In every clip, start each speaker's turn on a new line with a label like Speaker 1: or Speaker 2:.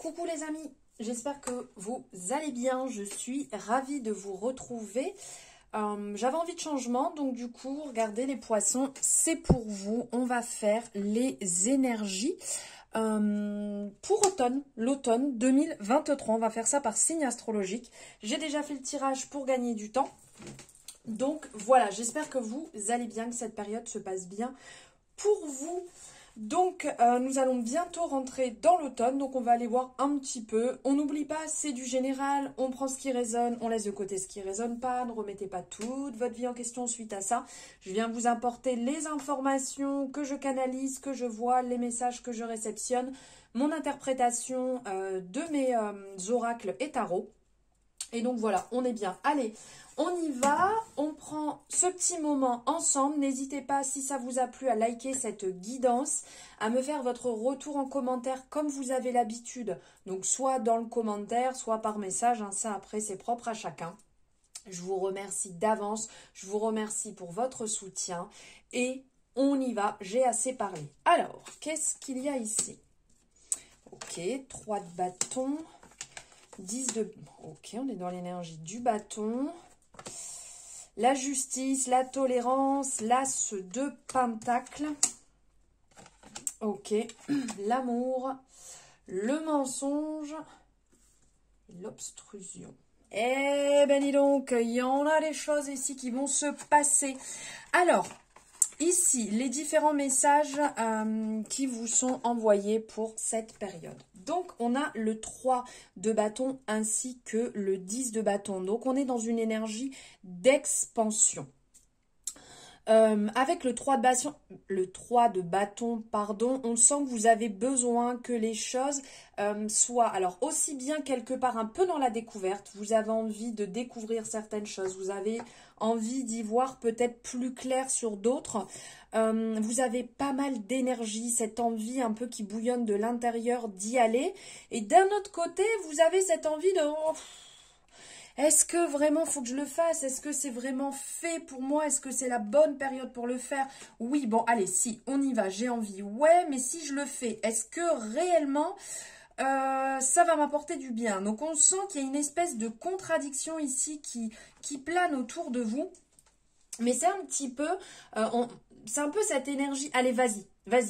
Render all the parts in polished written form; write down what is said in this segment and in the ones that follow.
Speaker 1: Coucou les amis, j'espère que vous allez bien, je suis ravie de vous retrouver. J'avais envie de changement, donc du coup, regardez les poissons, c'est pour vous. On va faire les énergies pour l'automne 2023. On va faire ça par signe astrologique. J'ai déjà fait le tirage pour gagner du temps. Donc voilà, j'espère que vous allez bien, que cette période se passe bien pour vous. Donc, nous allons bientôt rentrer dans l'automne, donc on va aller voir un petit peu. On n'oublie pas, c'est du général, on prend ce qui résonne, on laisse de côté ce qui ne résonne pas. Ne remettez pas toute votre vie en question suite à ça. Je viens vous apporter les informations que je canalise, que je vois, les messages que je réceptionne, mon interprétation de mes oracles et tarots. Et donc voilà, on est bien. Allez, on y va, on prend ce petit moment ensemble. N'hésitez pas, si ça vous a plu, à liker cette guidance, à me faire votre retour en commentaire comme vous avez l'habitude. Donc soit dans le commentaire, soit par message, hein, ça après c'est propre à chacun. Je vous remercie d'avance, je vous remercie pour votre soutien et on y va, j'ai assez parlé. Alors, qu'est-ce qu'il y a ici? Ok, 3 de bâton. 10 de... Ok, on est dans l'énergie du bâton. La justice, la tolérance, l'as de pentacle. Ok, l'amour, le mensonge, l'obstruction. Eh ben dis donc, il y en a des choses ici qui vont se passer. Alors, ici, les différents messages qui vous sont envoyés pour cette période. Donc, on a le 3 de bâton ainsi que le 10 de bâton. Donc, on est dans une énergie d'expansion. Avec le 3 de bâton, pardon, on sent que vous avez besoin que les choses soient, alors aussi bien quelque part un peu dans la découverte, vous avez envie de découvrir certaines choses, vous avez envie d'y voir peut-être plus clair sur d'autres, vous avez pas mal d'énergie, cette envie un peu qui bouillonne de l'intérieur d'y aller, et d'un autre côté, vous avez cette envie de... Est-ce que vraiment faut que je le fasse? Est-ce que c'est vraiment fait pour moi? Est-ce que c'est la bonne période pour le faire? Oui, bon, allez, si, on y va, j'ai envie. Ouais, mais si je le fais, est-ce que réellement ça va m'apporter du bien? Donc, on sent qu'il y a une espèce de contradiction ici qui plane autour de vous. Mais c'est un petit peu, c'est un peu cette énergie. Allez, vas-y,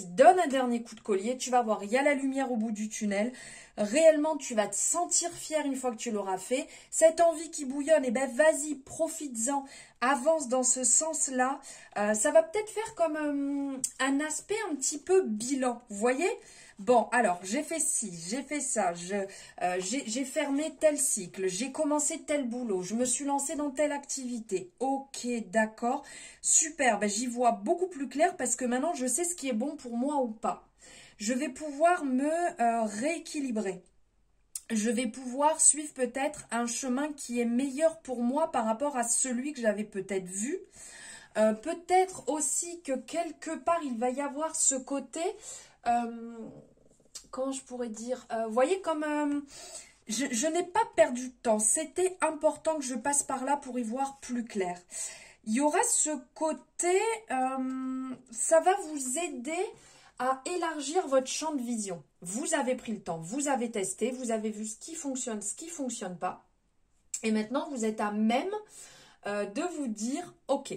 Speaker 1: donne un dernier coup de collier. Tu vas voir, il y a la lumière au bout du tunnel. Réellement, tu vas te sentir fier une fois que tu l'auras fait. Cette envie qui bouillonne, eh ben vas-y, profites-en, avance dans ce sens-là. Ça va peut-être faire comme un aspect un petit peu bilan, vous voyez ? Bon, alors, j'ai fait ci, j'ai fait ça, j'ai fermé tel cycle, j'ai commencé tel boulot, je me suis lancée dans telle activité. Ok, d'accord, super, ben, j'y vois beaucoup plus clair parce que maintenant, je sais ce qui est bon pour moi ou pas. Je vais pouvoir me rééquilibrer. Je vais pouvoir suivre peut-être un chemin qui est meilleur pour moi par rapport à celui que j'avais peut-être vu. Peut-être aussi que quelque part, il va y avoir ce côté... comment je pourrais dire, vous voyez comme je n'ai pas perdu de temps, c'était important que je passe par là pour y voir plus clair. Il y aura ce côté, ça va vous aider à élargir votre champ de vision. Vous avez pris le temps, vous avez testé, vous avez vu ce qui fonctionne, ce qui ne fonctionne pas. Et maintenant, vous êtes à même de vous dire, ok,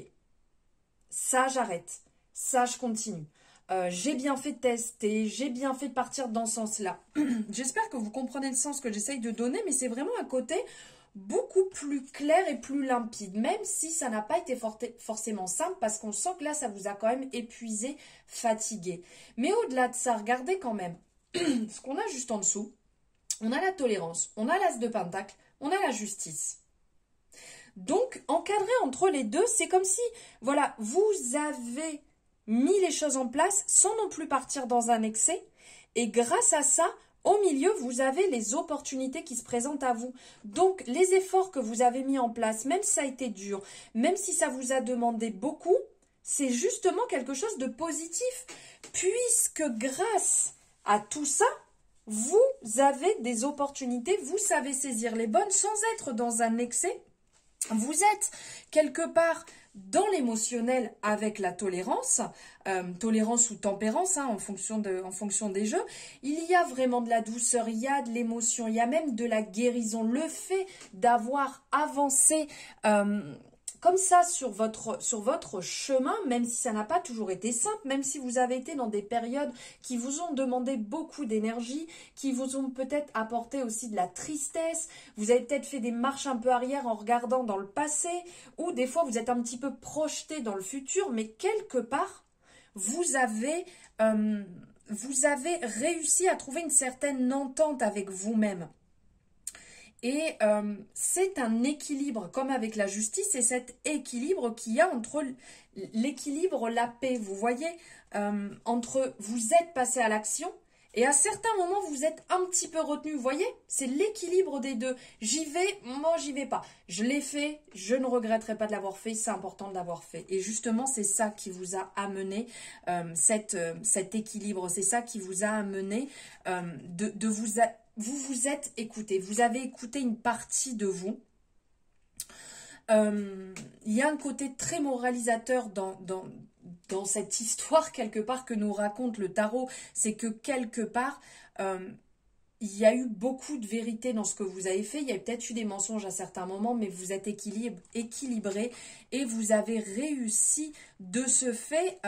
Speaker 1: ça j'arrête, ça je continue. J'ai bien fait de tester, j'ai bien fait de partir dans ce sens-là. J'espère que vous comprenez le sens que j'essaye de donner, mais c'est vraiment un côté beaucoup plus clair et plus limpide, même si ça n'a pas été forcément simple, parce qu'on sent que là, ça vous a quand même épuisé, fatigué. Mais au-delà de ça, regardez quand même ce qu'on a juste en dessous. On a la tolérance, on a l'as de pentacle, on a la justice. Donc, encadré entre les deux, c'est comme si, voilà, vous avez... mis les choses en place sans non plus partir dans un excès. Et grâce à ça, au milieu, vous avez les opportunités qui se présentent à vous. Donc, les efforts que vous avez mis en place, même si ça a été dur, même si ça vous a demandé beaucoup, c'est justement quelque chose de positif. Puisque grâce à tout ça, vous avez des opportunités, vous savez saisir les bonnes sans être dans un excès. Vous êtes quelque part dans l'émotionnel avec la tolérance, tolérance ou tempérance hein, en fonction des jeux. Il y a vraiment de la douceur, il y a de l'émotion, il y a même de la guérison. Le fait d'avoir avancé comme ça sur votre chemin, même si ça n'a pas toujours été simple, même si vous avez été dans des périodes qui vous ont demandé beaucoup d'énergie, qui vous ont peut-être apporté aussi de la tristesse, vous avez peut-être fait des marches un peu arrière en regardant dans le passé, ou des fois vous êtes un petit peu projeté dans le futur, mais quelque part, vous avez réussi à trouver une certaine entente avec vous-même. Et c'est un équilibre, comme avec la justice, et cet équilibre qu'il y a entre l'équilibre, la paix, vous voyez, entre vous êtes passé à l'action, et à certains moments, vous êtes un petit peu retenu, vous voyez, c'est l'équilibre des deux. J'y vais, moi j'y vais pas. Je l'ai fait, je ne regretterai pas de l'avoir fait, c'est important de l'avoir fait. Et justement, c'est ça qui vous a amené cet équilibre, c'est ça qui vous a amené de vous vous êtes écouté, vous avez écouté une partie de vous. Il y a un côté très moralisateur dans cette histoire quelque part que nous raconte le tarot, c'est que quelque part, il y a eu beaucoup de vérité dans ce que vous avez fait, il y a peut-être eu des mensonges à certains moments, mais vous êtes équilibré et vous avez réussi de ce fait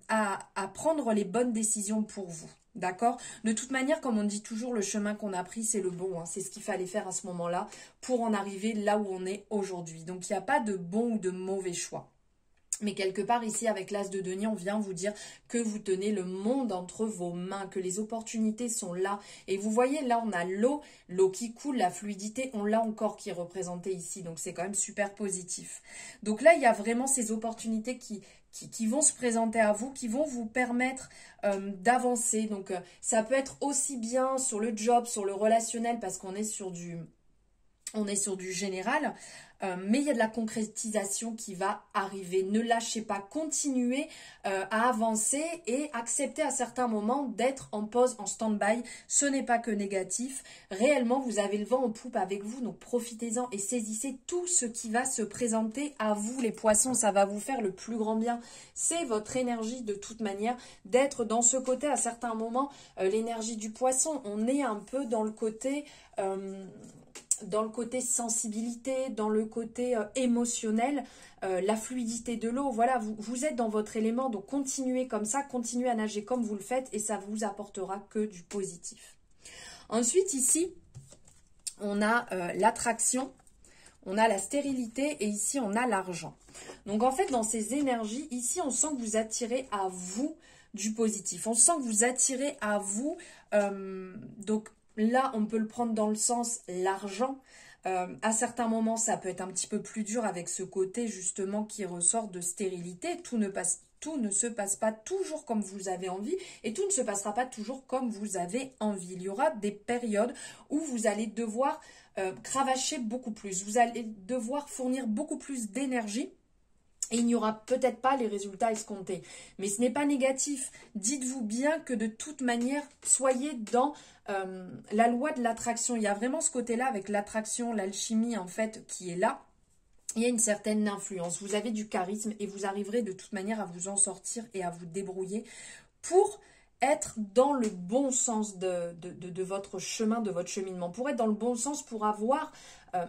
Speaker 1: à prendre les bonnes décisions pour vous. D'accord? De toute manière, comme on dit toujours, le chemin qu'on a pris, c'est le bon. Hein. C'est ce qu'il fallait faire à ce moment-là pour en arriver là où on est aujourd'hui. Donc, il n'y a pas de bon ou de mauvais choix. Mais quelque part ici, avec l'As de denier, on vient vous dire que vous tenez le monde entre vos mains, que les opportunités sont là. Et vous voyez, là, on a l'eau qui coule, la fluidité, on l'a encore qui est représentée ici. Donc, c'est quand même super positif. Donc là, il y a vraiment ces opportunités qui vont se présenter à vous, qui vont vous permettre d'avancer. Donc, ça peut être aussi bien sur le job, sur le relationnel, parce qu'on est sur du général, mais il y a de la concrétisation qui va arriver. Ne lâchez pas, continuez à avancer et acceptez à certains moments d'être en pause, en stand-by. Ce n'est pas que négatif. Réellement, vous avez le vent en poupe avec vous, donc profitez-en et saisissez tout ce qui va se présenter à vous, les poissons. Ça va vous faire le plus grand bien. C'est votre énergie de toute manière d'être dans ce côté à certains moments. L'énergie du poisson, on est un peu dans le côté sensibilité, dans le côté émotionnel, la fluidité de l'eau, voilà, vous êtes dans votre élément, donc continuez comme ça, continuez à nager comme vous le faites et ça vous apportera que du positif. Ensuite, ici, on a l'attraction, on a la stérilité et ici, on a l'argent. Donc, en fait, dans ces énergies, ici, on sent que vous attirez à vous du positif. On sent que vous attirez à vous, donc, là, on peut le prendre dans le sens l'argent. À certains moments, ça peut être un petit peu plus dur avec ce côté justement qui ressort de stérilité. Tout ne se passe pas toujours comme vous avez envie et tout ne se passera pas toujours comme vous avez envie. Il y aura des périodes où vous allez devoir cravacher beaucoup plus. Vous allez devoir fournir beaucoup plus d'énergie. Et il n'y aura peut-être pas les résultats escomptés. Mais ce n'est pas négatif. Dites-vous bien que de toute manière, soyez dans la loi de l'attraction. Il y a vraiment ce côté-là avec l'attraction, l'alchimie en fait qui est là. Il y a une certaine influence. Vous avez du charisme et vous arriverez de toute manière à vous en sortir et à vous débrouiller pour être dans le bon sens de votre chemin, de votre cheminement. Pour être dans le bon sens, pour avoir,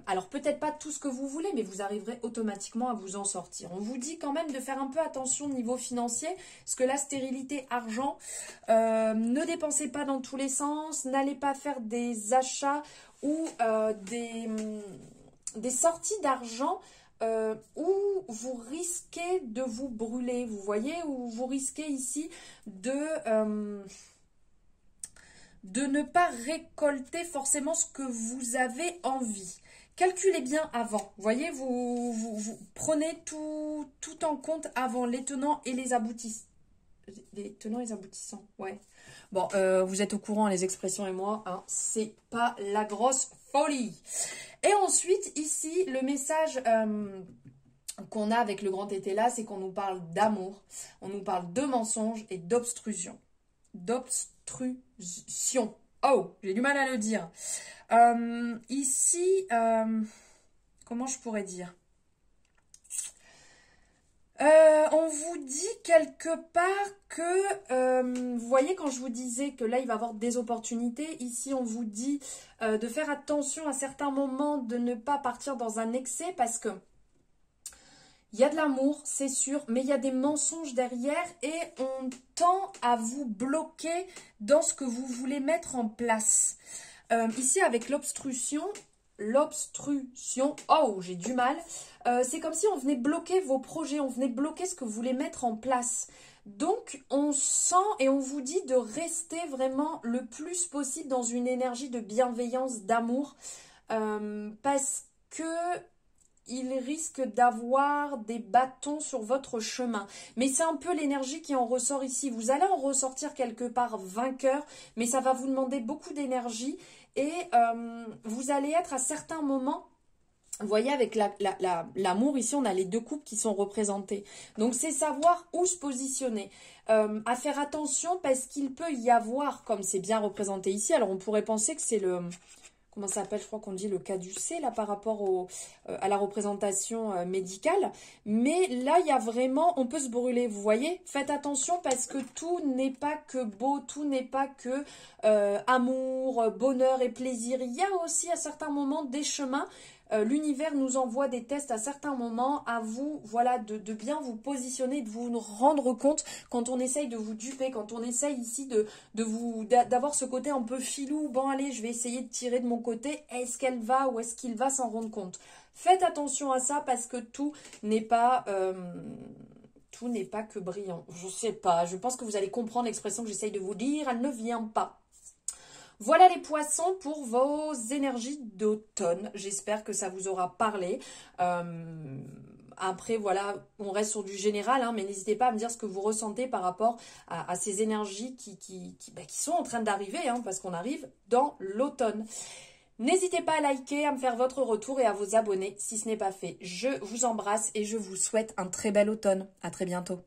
Speaker 1: alors peut-être pas tout ce que vous voulez, mais vous arriverez automatiquement à vous en sortir. On vous dit quand même de faire un peu attention au niveau financier, parce que la stérilité argent, ne dépensez pas dans tous les sens, n'allez pas faire des achats ou des sorties d'argent où vous risquez de vous brûler, vous voyez, où vous risquez ici de ne pas récolter forcément ce que vous avez envie. Calculez bien avant, vous voyez, vous prenez tout en compte avant, les tenants et les aboutissants. Les tenants et les aboutissants, ouais. Bon, vous êtes au courant, les expressions et moi, hein, c'est pas la grosse folie. Et ensuite, ici, le message qu'on a avec le grand été là, c'est qu'on nous parle d'amour, on nous parle de mensonges et d'obstruction. D'obstruction. Oh, j'ai du mal à le dire. Ici, comment je pourrais dire ? On vous dit quelque part que, vous voyez quand je vous disais que là il va y avoir des opportunités, ici on vous dit de faire attention à certains moments, de ne pas partir dans un excès parce que il y a de l'amour, c'est sûr, mais il y a des mensonges derrière et on tend à vous bloquer dans ce que vous voulez mettre en place. Ici avec l'obstruction, oh j'ai du mal, c'est comme si on venait bloquer vos projets, on venait bloquer ce que vous voulez mettre en place. Donc on sent et on vous dit de rester vraiment le plus possible dans une énergie de bienveillance, d'amour, parce que il risque d'avoir des bâtons sur votre chemin. Mais c'est un peu l'énergie qui en ressort ici. Vous allez en ressortir quelque part vainqueur, mais ça va vous demander beaucoup d'énergie et vous allez être à certains moments. Vous voyez, avec l'amour, ici, on a les deux coupes qui sont représentées. Donc, c'est savoir où se positionner. À faire attention parce qu'il peut y avoir, comme c'est bien représenté ici, alors on pourrait penser que c'est le... Comment ça s'appelle? Je crois qu'on dit le caducée, là, par rapport à la représentation médicale. Mais là, il y a vraiment... On peut se brûler, vous voyez? Faites attention parce que tout n'est pas que beau, tout n'est pas que amour, bonheur et plaisir. Il y a aussi, à certains moments, des chemins. L'univers nous envoie des tests à certains moments, à vous, voilà, de bien vous positionner, de vous rendre compte quand on essaye de vous duper, quand on essaye ici d'avoir ce côté un peu filou, bon allez, je vais essayer de tirer de mon côté, est-ce qu'elle va ou est-ce qu'il va s'en rendre compte? Faites attention à ça parce que tout n'est pas que brillant. Je sais pas, je pense que vous allez comprendre l'expression que j'essaye de vous dire, elle ne vient pas. Voilà les poissons pour vos énergies d'automne. J'espère que ça vous aura parlé. Après, voilà, on reste sur du général, hein, mais n'hésitez pas à me dire ce que vous ressentez par rapport à ces énergies qui sont en train d'arriver, hein, parce qu'on arrive dans l'automne. N'hésitez pas à liker, à me faire votre retour et à vous abonner si ce n'est pas fait. Je vous embrasse et je vous souhaite un très bel automne. À très bientôt.